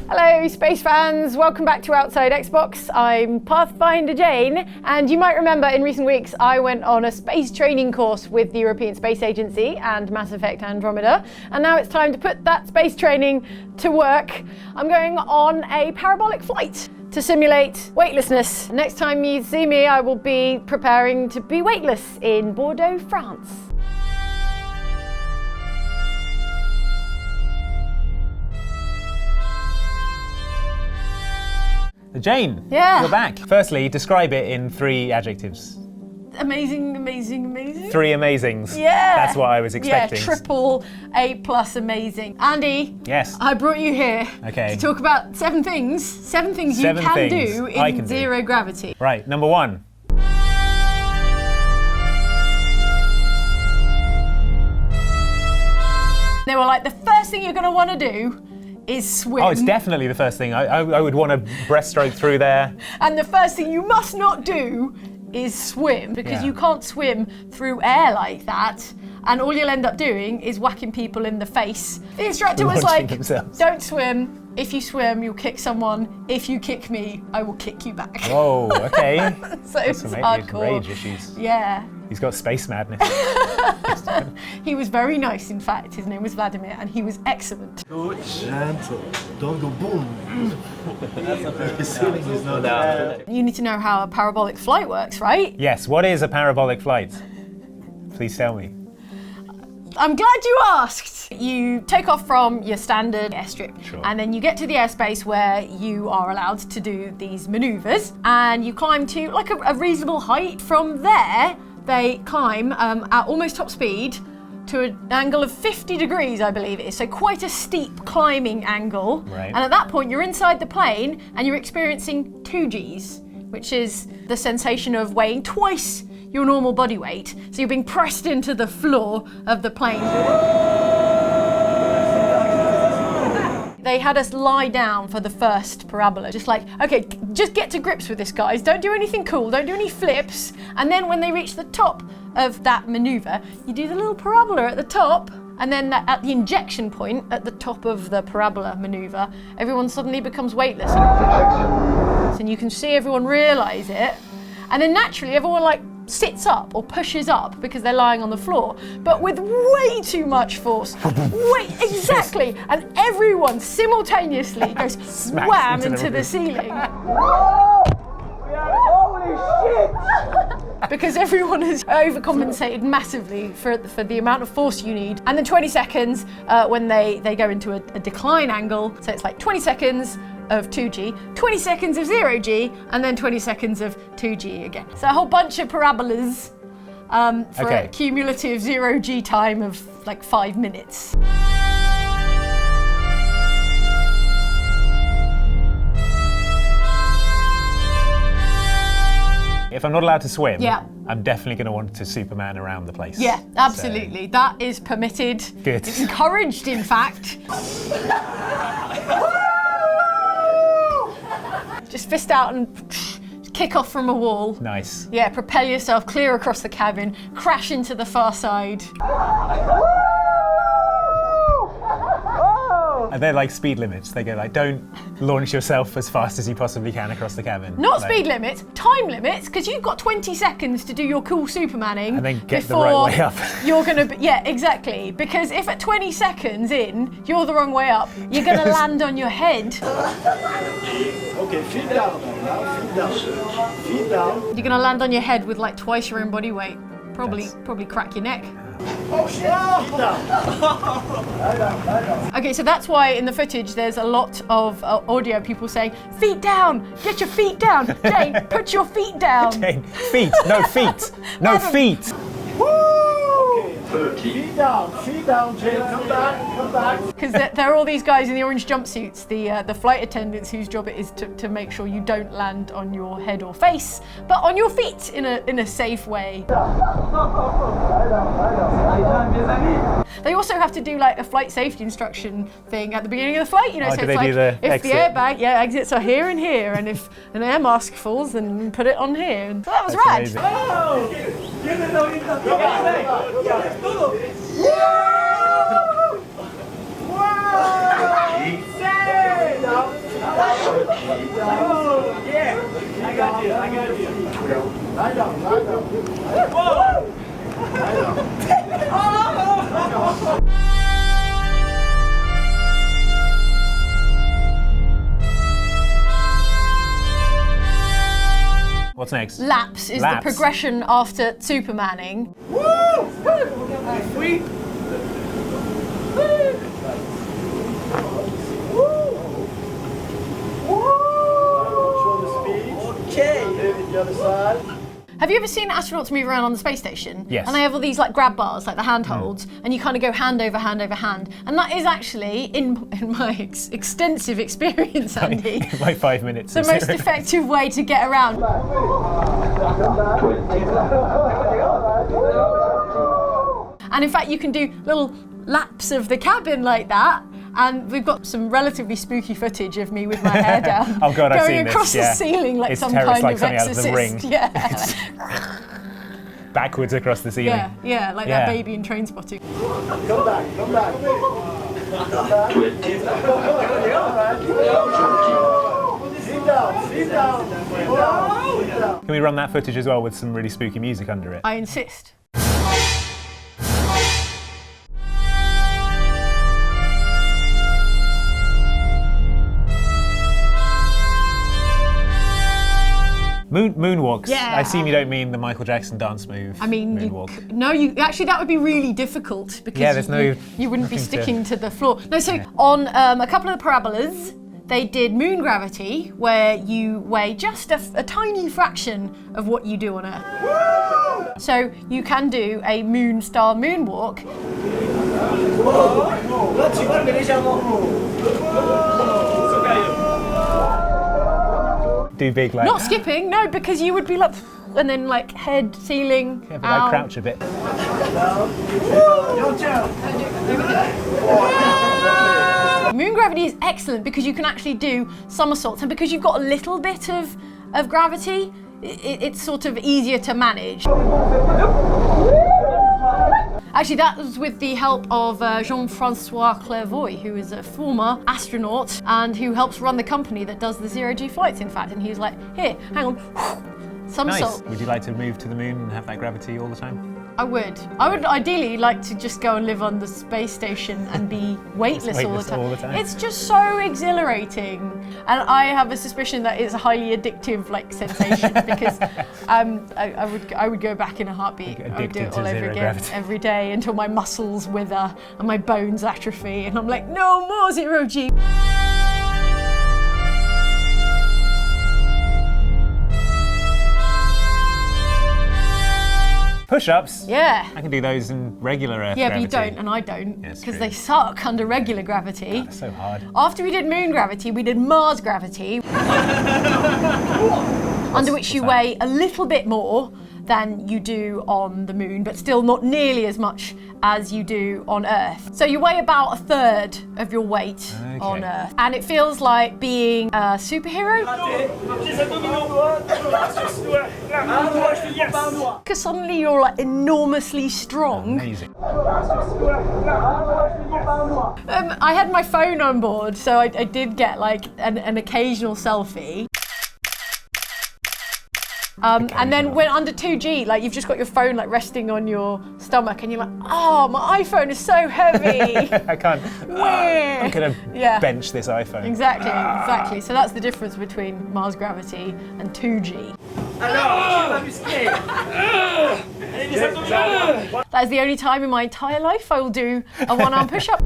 Hello space fans, welcome back to Outside Xbox. I'm Pathfinder Jane, and you might remember in recent weeks I went on a space training course with the European Space Agency and Mass Effect Andromeda, and now it's time to put that space training to work. I'm going on a parabolic flight to simulate weightlessness. Next time you see me, I will be preparing to be weightless in Bordeaux, France. Jane, yeah. You're back. Firstly, describe it in 3 adjectives. Amazing, amazing, amazing. 3 amazings. Yeah. That's what I was expecting. Yeah, triple A+ amazing. Andy. Yes. I brought you here to talk about 7 things you can do in zero gravity. Right, number 1. They were like, the first thing you're going to want to do is swim. Oh, it's definitely the first thing. I would want to breaststroke through there. And the first thing you must not do is swim, because you can't swim through air like that. And all you'll end up doing is whacking people in the face. The instructor was like, don't swim. If you swim, you'll kick someone. If you kick me, I will kick you back. Whoa, okay. So it's hardcore. Rage issues. Yeah. He's got space madness. He was very nice, in fact. His name was Vladimir, and he was excellent. Go gentle, don't go boom. The ceiling is not there. You need to know how a parabolic flight works, right? Yes, what is a parabolic flight? Please tell me. I'm glad you asked. You take off from your standard airstrip, and then you get to the airspace where you are allowed to do these maneuvers, and you climb to like a reasonable height. From there, they climb at almost top speed to an angle of 50 degrees, I believe it is. So quite a steep climbing angle. Right. And at that point, you're inside the plane and you're experiencing 2Gs, which is the sensation of weighing twice your normal body weight. So you're being pressed into the floor of the plane. They had us lie down for the first parabola, just like, okay, just get to grips with this, guys. Don't do anything cool, don't do any flips. And then when they reach the top of that maneuver, you do the little parabola at the top, and then at the injection point at the top of the parabola maneuver, everyone suddenly becomes weightless. And you can see everyone realize it. And then naturally everyone like sits up or pushes up because they're lying on the floor, but with way too much force. Exactly. And everyone simultaneously goes wham into the ceiling. Holy shit! Because everyone has overcompensated massively for the amount of force you need. And then 20 seconds when they go into a decline angle, so it's like 20 seconds of 2G, 20 seconds of 0G, and then 20 seconds of 2G again. So a whole bunch of parabolas for a cumulative 0G time of like 5 minutes. If I'm not allowed to swim, Yeah. I'm definitely going to want to Superman around the place. Yeah, absolutely. So. That is permitted. Good. It's encouraged, in fact. Just fist out and kick off from a wall. Nice. Yeah, propel yourself clear across the cabin, crash into the far side. And they're like speed limits. They go like, don't launch yourself as fast as you possibly can across the cabin. Not speed limits, time limits, because you've got 20 seconds to do your cool Supermaning. And then get the right way up. You're gonna be, yeah, exactly. Because if at 20 seconds in, you're the wrong way up, you're gonna land on your head. Okay, feet down now, feet down. Feet down. You're gonna land on your head with like twice your own body weight. Probably crack your neck. Oh shit! Feet down. Okay, so that's why in the footage there's a lot of audio people saying, feet down, get your feet down. Jane, put your feet down. Jane, feet, no feet, no feet. Feet down, Jane, come back. Because there are all these guys in the orange jumpsuits, the flight attendants whose job it is to make sure you don't land on your head or face, but on your feet in a safe way. They also have to do like a flight safety instruction thing at the beginning of the flight, you know, so it's like, if the airbag, exits are here and here, and if an air mask falls, then put it on here. So that was rad. Amazing. What's next? Laps is Laps. the progression after Supermaning. The other side. Have you ever seen astronauts move around on the space station? Yes. And they have all these like grab bars, like the handholds, and you kind of go hand over hand over hand. And that is actually, in my extensive experience, Andy, Like 5 minutes. the most effective way to get around. And in fact, you can do little laps of the cabin like that. And we've got some relatively spooky footage of me with my hair down, Oh God, I've seen going this, across yeah. the ceiling like It's some terrible, kind like of something out of exorcist. The Ring. Yeah. Backwards across the ceiling. Yeah, like Yeah. that baby in Train Spotting. Come back, come back. Sit down, sit down. Sit down. Can we run that footage as well with some really spooky music under it? I insist. Moonwalks. Yeah. I assume you don't mean the Michael Jackson dance move. I mean, moonwalk. no, actually that would be really difficult because Yeah, there's you wouldn't be nothing to- sticking to the floor. No, so on a couple of the parabolas, they did moon gravity, where you weigh just a tiny fraction of what you do on Earth. So you can do a moon-style moonwalk. Do big like. Not skipping, no, because you would be like, and then like head, ceiling, Yeah, but like crouch a bit. Moon gravity is excellent because you can actually do somersaults, and because you've got a little bit of gravity, it's sort of easier to manage. Actually, that was with the help of Jean-Francois, who is a former astronaut and who helps run the company that does the zero-G flights, in fact. And he was like, here, hang on, somersault. Nice. Would you like to move to the moon and have that gravity all the time? I would ideally like to just go and live on the space station and be weightless all the time. It's just so exhilarating. And I have a suspicion that it's a highly addictive like sensation because I would go back in a heartbeat. I would do it all over again every day until my muscles wither and my bones atrophy and I'm like, no more zero-G. Push-ups? Yeah. I can do those in regular Earth Yeah, gravity. but you don't, and I don't, Yes, because true. they suck under regular gravity. That's so hard. After we did moon gravity, we did Mars gravity, under which you weigh a little bit more than you do on the moon, but still not nearly as much as you do on Earth. So you weigh about a third of your weight on Earth. And it feels like being a superhero. Because suddenly you're like enormously strong. Amazing. I had my phone on board, so I did get like an occasional selfie. And then when under 2G, like you've just got your phone like resting on your stomach and you're like, oh, my iPhone is so heavy. I can't. I'm gonna bench this iPhone. Exactly. So that's the difference between Mars gravity and 2G. That is the only time in my entire life I will do a one-arm push-up.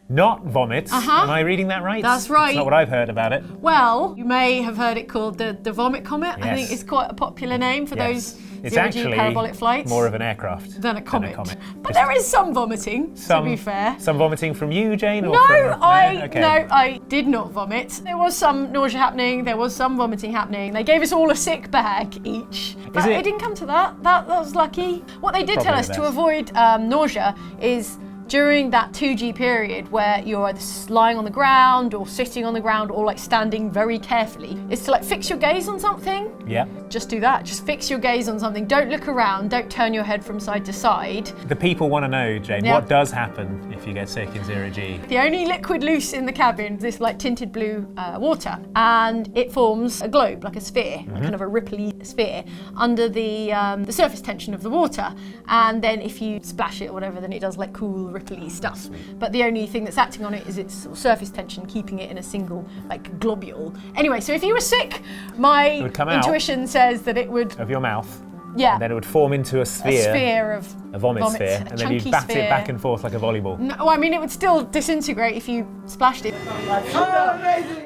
Not vomit. Am I reading that right? That's right. That's not what I've heard about it. Well, you may have heard it called the vomit comet. Yes. I think it's quite a popular name for those It's zero-G actually parabolic flights. more of an aircraft than a comet. But But there is some vomiting, to be fair. Some vomiting from you, Jane? Or No, from, I did not vomit. There was some nausea happening, there was some vomiting happening. They gave us all a sick bag each. But it didn't come to that. That was lucky. What they did tell us to avoid nausea is during that 2G period where you're either lying on the ground or sitting on the ground or like standing very carefully, is to like fix your gaze on something. Yeah. Just do that. Just fix your gaze on something. Don't look around. Don't turn your head from side to side. The people want to know, Jane, what does happen if you get sick in 0G? The only liquid loose in the cabin is this like tinted blue water, and it forms a globe, like a sphere, kind of a ripply sphere under the surface tension of the water. And then if you splash it or whatever, then it does like cool ripply stuff. But the only thing that's acting on it is its sort of surface tension, keeping it in a single like globule. Anyway, so if you were sick, my intuition says that it would of your mouth. Yeah. And then it would form into a sphere. A sphere of a vomit sphere. And then you'd bat it back and forth like a volleyball. No, well, I mean, it would still disintegrate if you splashed it.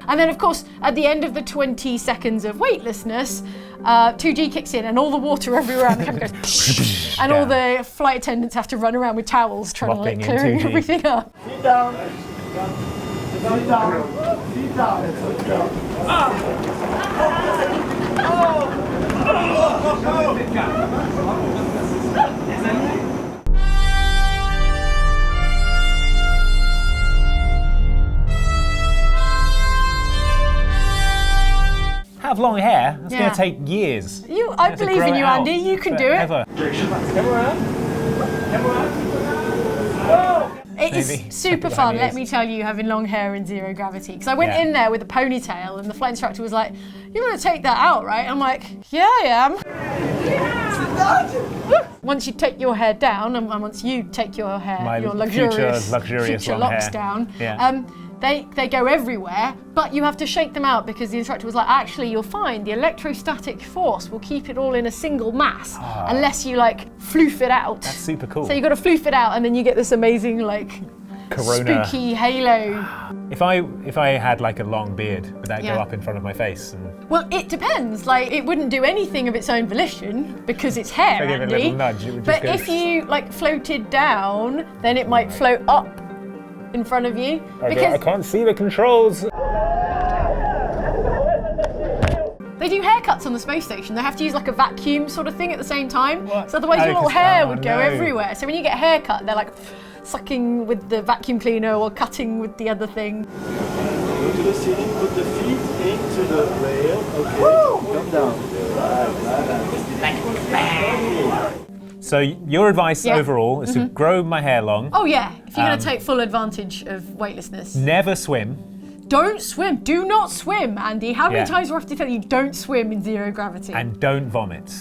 And then, of course, at the end of the 20 seconds of weightlessness, 2G kicks in and all the water everywhere around the cabin goes and all the flight attendants have to run around with towels trying to like clear everything up. Sit down. Sit down. Sit down. Have long hair? That's going to take years. I believe in you, Andy. You can do it. It is super fun, let me tell you, having long hair in zero gravity. Because I went in there with a ponytail and the flight instructor was like, "You're going to take that out, right?" I'm like, "Yeah, I am." Once you take your hair down, and once you take your hair, your luxurious future long locks hair down, they go everywhere, but you have to shake them out because the instructor was like, actually, you'll find the electrostatic force will keep it all in a single mass unless you like floof it out. That's super cool. So you got to floof it out and then you get this amazing like Corona. spooky halo. If I had like a long beard, would that go up in front of my face? Well, it depends. Like, it wouldn't do anything of its own volition because it's hair, If I give it a little nudge, it would just But go... if you like floated down, then it might float up in front of you. I can't see the controls. They do haircuts on the space station. They have to use like a vacuum sort of thing at the same time. What? So otherwise your little hair would go everywhere. So when you get a haircut, they're like sucking with the vacuum cleaner or cutting with the other thing. Go to the ceiling, put the feet into the rail. Okay, come down. So your advice overall is to grow my hair long. Oh yeah, if you're going to take full advantage of weightlessness. Never swim. Don't swim. Do not swim, Andy. How many times do I have to tell you don't swim in zero gravity? And don't vomit.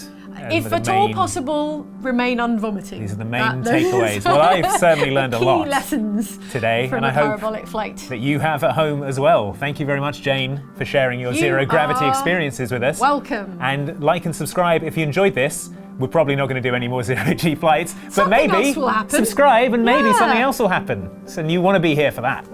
If at all possible, remain unvomiting. These are the main takeaways. Well, I've certainly learned a lot lessons today, from and I hope parabolic flight that you have at home as well. Thank you very much, Jane, for sharing your zero gravity experiences with us. Welcome. And like and subscribe if you enjoyed this. We're probably not going to do any more zero-G flights, but Something maybe else will happen. subscribe and maybe something else will happen. So you want to be here for that.